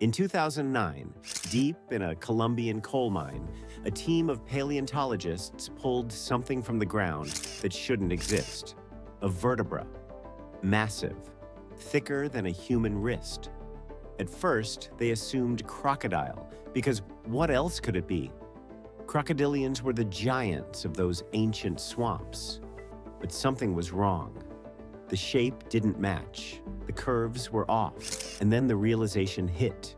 In 2009, deep in a Colombian coal mine, a team of paleontologists pulled something from the ground that shouldn't exist. A vertebra. Massive. Thicker than a human wrist. At first, they assumed crocodile, because what else could it be? Crocodilians were the giants of those ancient swamps. But something was wrong. The shape didn't match. The curves were off, and then the realization hit.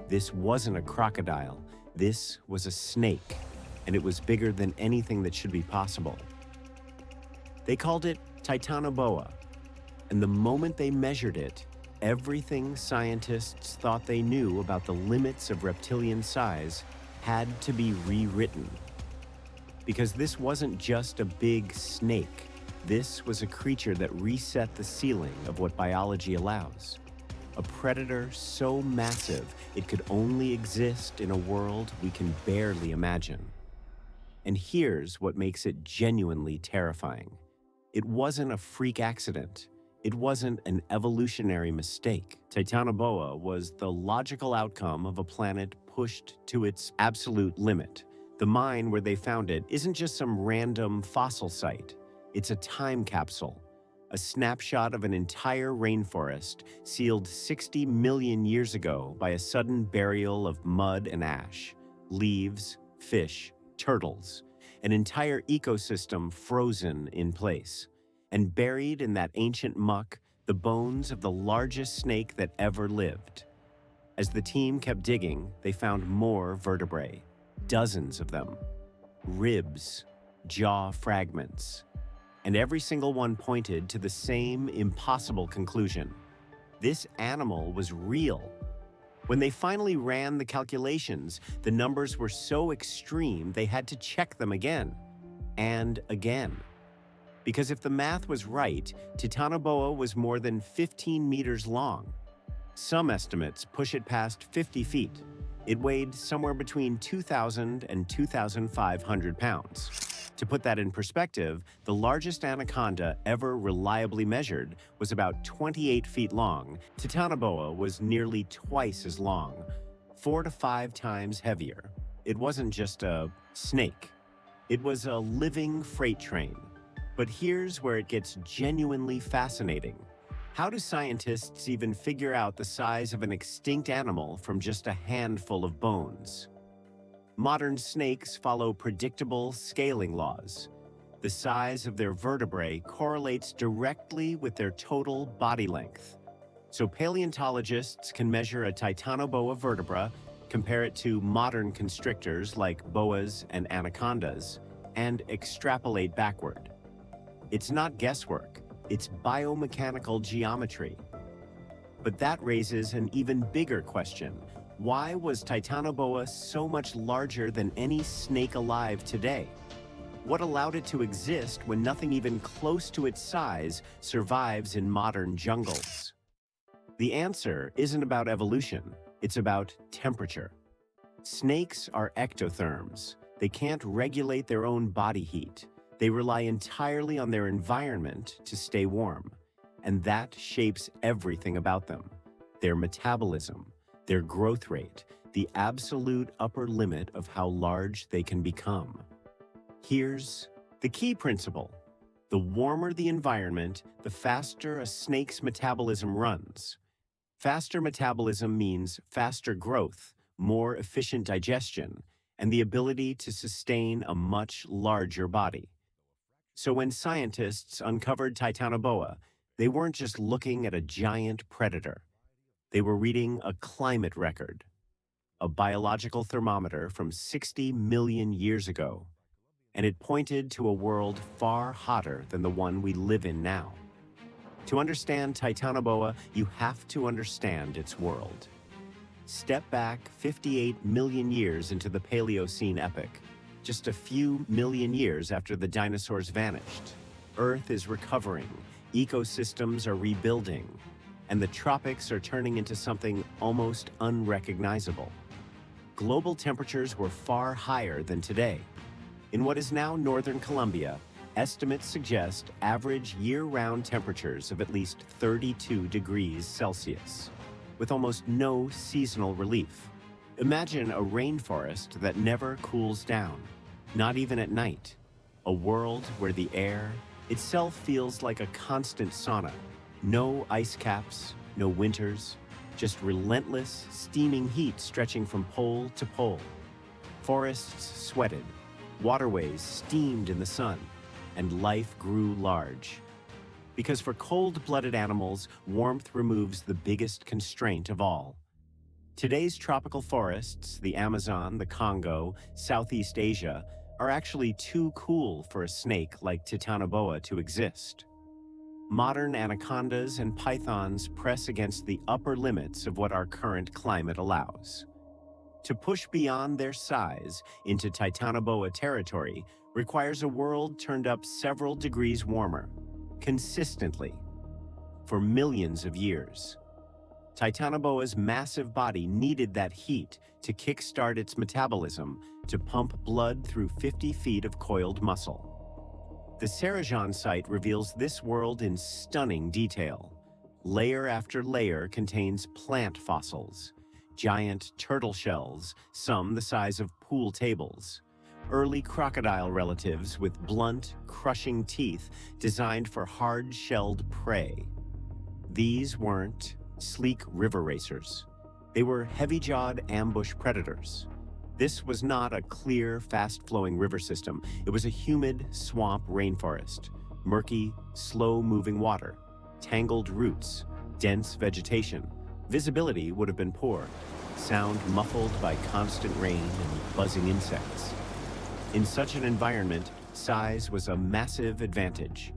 This wasn't a crocodile. This was a snake, and it was bigger than anything that should be possible. They called it Titanoboa, and the moment they measured it, everything scientists thought they knew about the limits of reptilian size had to be rewritten. Because this wasn't just a big snake. This was a creature that reset the ceiling of what biology allows. A predator so massive it could only exist in a world we can barely imagine. And here's what makes it genuinely terrifying. It wasn't a freak accident. It wasn't an evolutionary mistake. Titanoboa was the logical outcome of a planet pushed to its absolute limit. The mine where they found it isn't just some random fossil site. It's a time capsule, a snapshot of an entire rainforest sealed 60 million years ago by a sudden burial of mud and ash, leaves, fish, turtles, an entire ecosystem frozen in place. And buried in that ancient muck, the bones of the largest snake that ever lived. As the team kept digging, they found more vertebrae, dozens of them, ribs, jaw fragments. And every single one pointed to the same impossible conclusion. This animal was real. When they finally ran the calculations, the numbers were so extreme they had to check them again and again. Because if the math was right, Titanoboa was more than 15 meters long. Some estimates push it past 50 feet. It weighed somewhere between 2,000 and 2,500 pounds. To put that in perspective, the largest anaconda ever reliably measured was about 28 feet long. Titanoboa was nearly twice as long, 4 to 5 times heavier. It wasn't just a snake. It was a living freight train. But here's where it gets genuinely fascinating. How do scientists even figure out the size of an extinct animal from just a handful of bones? Modern snakes follow predictable scaling laws. The size of their vertebrae correlates directly with their total body length. So paleontologists can measure a Titanoboa vertebra, compare it to modern constrictors like boas and anacondas, and extrapolate backward. It's not guesswork, it's biomechanical geometry. But that raises an even bigger question. Why was Titanoboa so much larger than any snake alive today? What allowed it to exist when nothing even close to its size survives in modern jungles? The answer isn't about evolution, it's about temperature. Snakes are ectotherms. They can't regulate their own body heat. They rely entirely on their environment to stay warm. And that shapes everything about them. Their metabolism, their growth rate, the absolute upper limit of how large they can become. Here's the key principle. The warmer the environment, the faster a snake's metabolism runs. Faster metabolism means faster growth, more efficient digestion, and the ability to sustain a much larger body. So when scientists uncovered Titanoboa, they weren't just looking at a giant predator. They were reading a climate record, a biological thermometer from 60 million years ago, and it pointed to a world far hotter than the one we live in now. To understand Titanoboa, you have to understand its world. Step back 58 million years into the Paleocene epoch, just a few million years after the dinosaurs vanished. Earth is recovering, ecosystems are rebuilding, and the tropics are turning into something almost unrecognizable. Global temperatures were far higher than today. In what is now northern Colombia, estimates suggest average year-round temperatures of at least 32 degrees Celsius. with almost no seasonal relief. Imagine a rainforest that never cools down, not even at night. A world where the air itself feels like a constant sauna. No ice caps, no winters, just relentless, steaming heat stretching from pole to pole. Forests sweated, waterways steamed in the sun, and life grew large. Because for cold-blooded animals, warmth removes the biggest constraint of all. Today's tropical forests, the Amazon, the Congo, Southeast Asia, are actually too cool for a snake like Titanoboa to exist. Modern anacondas and pythons press against the upper limits of what our current climate allows. To push beyond their size into Titanoboa territory requires a world turned up several degrees warmer, consistently, for millions of years. Titanoboa's massive body needed that heat to kickstart its metabolism, to pump blood through 50 feet of coiled muscle. The Sarajevo site reveals this world in stunning detail. Layer after layer contains plant fossils, giant turtle shells, some the size of pool tables, early crocodile relatives with blunt, crushing teeth designed for hard-shelled prey. These weren't sleek river racers. They were heavy-jawed ambush predators. This was not a clear, fast-flowing river system. It was a humid swamp rainforest, murky, slow-moving water, tangled roots, dense vegetation. Visibility would have been poor, sound muffled by constant rain and buzzing insects. In such an environment, size was a massive advantage.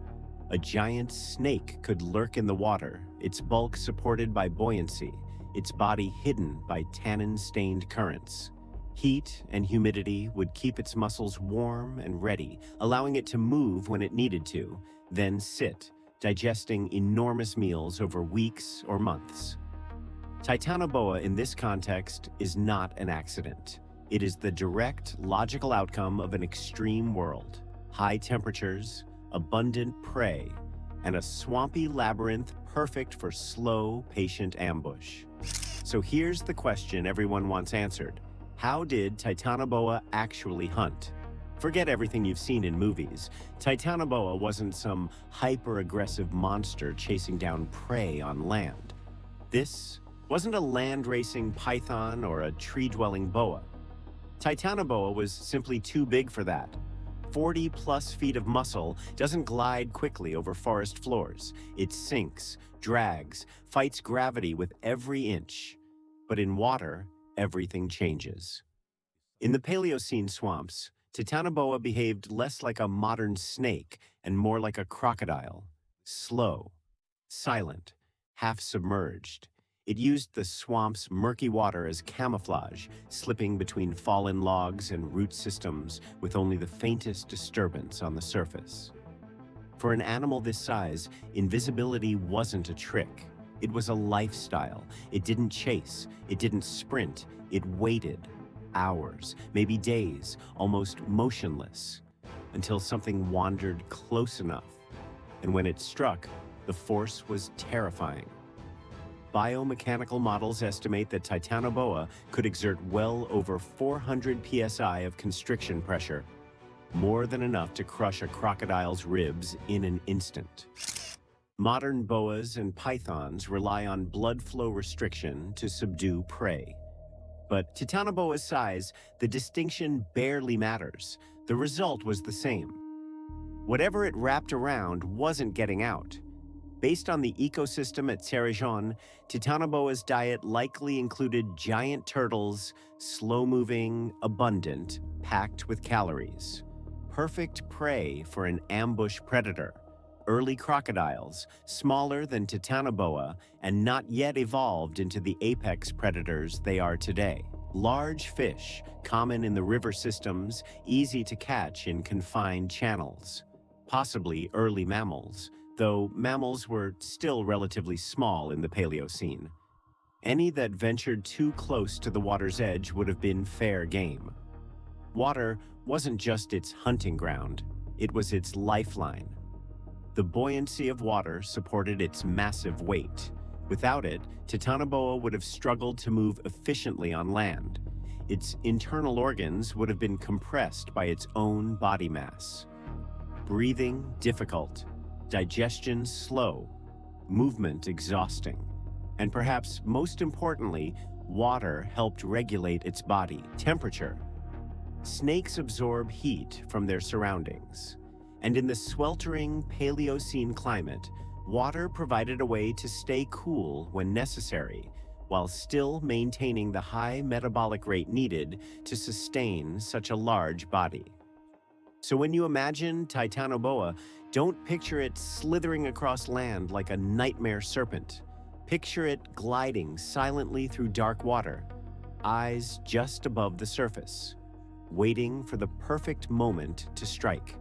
A giant snake could lurk in the water, its bulk supported by buoyancy, its body hidden by tannin-stained currents. Heat and humidity would keep its muscles warm and ready, allowing it to move when it needed to, then sit, digesting enormous meals over weeks or months. Titanoboa in this context is not an accident. It is the direct, logical outcome of an extreme world. High temperatures, abundant prey, and a swampy labyrinth perfect for slow, patient ambush. So here's the question everyone wants answered. How did Titanoboa actually hunt? Forget everything you've seen in movies. Titanoboa wasn't some hyper-aggressive monster chasing down prey on land. This wasn't a land-racing python or a tree-dwelling boa. Titanoboa was simply too big for that. 40-plus feet of muscle doesn't glide quickly over forest floors. It sinks, drags, fights gravity with every inch. But in water, everything changes. In the Paleocene swamps, Titanoboa behaved less like a modern snake and more like a crocodile. Slow, silent, half-submerged. It used the swamp's murky water as camouflage, slipping between fallen logs and root systems with only the faintest disturbance on the surface. For an animal this size, invisibility wasn't a trick. It was a lifestyle. It didn't chase. It didn't sprint. It waited. Hours, maybe days, almost motionless, until something wandered close enough. And when it struck, the force was terrifying. Biomechanical models estimate that Titanoboa could exert well over 400 psi of constriction pressure, more than enough to crush a crocodile's ribs in an instant. Modern boas and pythons rely on blood flow restriction to subdue prey. But Titanoboa's size, the distinction barely matters. The result was the same. Whatever it wrapped around wasn't getting out. Based on the ecosystem at Sarajevo, Titanoboa's diet likely included giant turtles, slow-moving, abundant, packed with calories. Perfect prey for an ambush predator. Early crocodiles, smaller than Titanoboa and not yet evolved into the apex predators they are today. Large fish, common in the river systems, easy to catch in confined channels. Possibly early mammals, though mammals were still relatively small in the Paleocene. Any that ventured too close to the water's edge would have been fair game. Water wasn't just its hunting ground, it was its lifeline. The buoyancy of water supported its massive weight, Without it, Titanoboa would have struggled to move efficiently on land. Its internal organs would have been compressed by its own body mass. Breathing difficult, digestion slow, movement exhausting, and perhaps most importantly, water helped regulate its body temperature. Snakes absorb heat from their surroundings, and in the sweltering Paleocene climate, water provided a way to stay cool when necessary, while still maintaining the high metabolic rate needed to sustain such a large body. So when you imagine Titanoboa, don't picture it slithering across land like a nightmare serpent. Picture it gliding silently through dark water, eyes just above the surface, waiting for the perfect moment to strike.